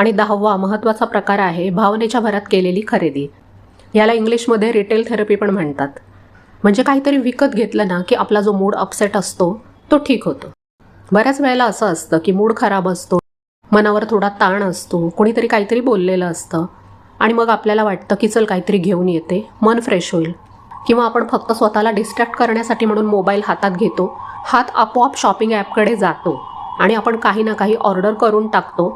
आणि 10वा महत्त्वाचा प्रकार आहे भावनेच्या भरात केलेली खरेदी. याला इंग्लिशमध्ये रिटेल थेरपी पण म्हणतात. म्हणजे काहीतरी विकत घेतलं ना की आपला जो मूड अपसेट असतो तो ठीक होतो. बऱ्याच वेळेला असं असतं की मूड खराब असतो, मनावर थोडा ताण असतो, कोणीतरी काहीतरी बोललेलं असतं आणि मग आपल्याला वाटतं की चल काहीतरी घेऊन येते, मन फ्रेश होईल. किंवा आपण फक्त स्वतःला डिस्ट्रॅक्ट करण्यासाठी म्हणून मोबाईल हातात घेतो, हात आपोआप शॉपिंग ॲपकडे जातो आणि आपण काही ना काही ऑर्डर करून टाकतो.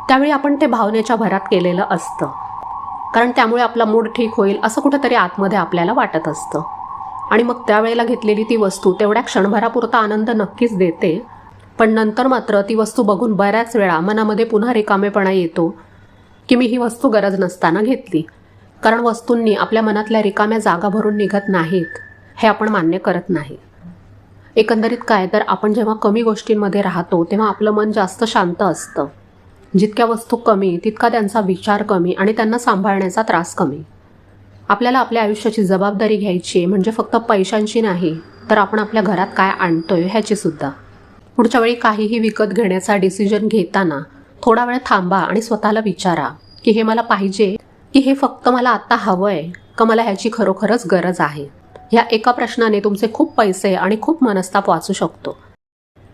त्यावेळी आपण ते भावनेच्या भरात केलेलं असतं, कारण त्यामुळे आपला मूड ठीक होईल असं कुठंतरी आतमध्ये आपल्याला वाटत असतं. आणि मग त्यावेळेला घेतलेली ती वस्तू तेवढ्या क्षणभरापुरता आनंद नक्कीच देते, पण नंतर मात्र ती वस्तू बघून बऱ्याच वेळा मनामध्ये पुन्हा रिकामेपणा येतो की मी ही वस्तू गरज नसताना घेतली. कारण वस्तूंनी आपल्या मनातल्या रिकाम्या जागा भरून निघत नाहीत हे आपण मान्य करत नाही. एकंदरीत काय तर आपण जेव्हा कमी गोष्टींमध्ये राहतो तेव्हा आपलं मन जास्त शांत असतं. जितक्या वस्तू कमी तितका त्यांचा विचार कमी आणि त्यांना सांभाळण्याचा त्रास कमी. आपल्याला आपल्या आयुष्याची जबाबदारी घ्यायची म्हणजे फक्त पैशांची नाही, तर आपण आपल्या घरात काय आणतोय ह्याची सुद्धा. पुढच्या वेळी काहीही विकत घेण्याचा डिसिजन घेताना थोडा वेळ थांबा आणि स्वतःला विचारा की हे मला पाहिजे की हे फक्त मला आत्ता हवं आहे का मला ह्याची खरोखरच गरज आहे. ह्या एका प्रश्नाने तुमचे खूप पैसे आणि खूप मनस्ताप वाचू शकतो.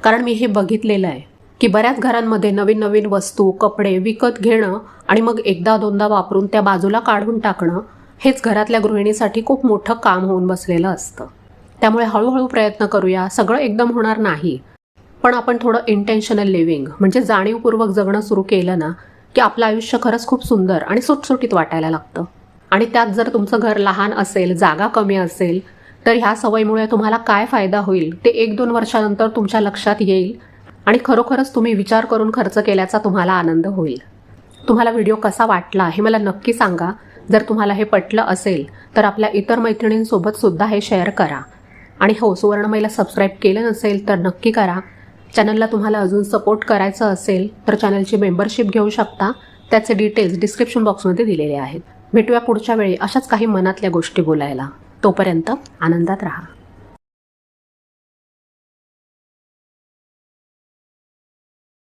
कारण मी हे बघितलेलं आहे की बऱ्याच घरांमध्ये नवीन नवीन वस्तू कपडे विकत घेणं आणि मग एकदा दोनदा वापरून त्या बाजूला काढून टाकणं हेच घरातल्या गृहिणीसाठी खूप मोठं काम होऊन बसलेलं असतं. त्यामुळे हळूहळू प्रयत्न करूया. सगळं एकदम होणार नाही, पण आपण थोडं इंटेन्शनल लिव्हिंग म्हणजे जाणीवपूर्वक जगणं सुरू केलं ना की आपलं आयुष्य खरंच खूप सुंदर आणि सुटसुटीत वाटायला लागतं. आणि त्यात जर तुमचं घर लहान असेल, जागा कमी असेल, तर ह्या सवयीमुळे तुम्हाला काय फायदा होईल ते 1-2 वर्षानंतर तुमच्या लक्षात येईल आणि खरोखरच तुम्ही विचार करून खर्च केल्याचा तुम्हाला आनंद होईल. तुम्हाला व्हिडिओ कसा वाटला हे मला नक्की सांगा. जर तुम्हाला हे पटलं असेल तर आपल्या इतर मैत्रिणींसोबत सुद्धा हे शेअर करा. आणि हो, सुवर्णमयीला सबस्क्राईब केलं नसेल तर नक्की करा. चॅनलला तुम्हाला अजून सपोर्ट करायचं असेल तर चॅनलची मेंबरशिप घेऊ शकता. त्याचे डिटेल्स डिस्क्रिप्शन बॉक्समध्ये दिलेले आहेत. भेटूया पुढच्या वेळी अशाच काही मनातल्या गोष्टी बोलायला. तोपर्यंत आनंदात राहा.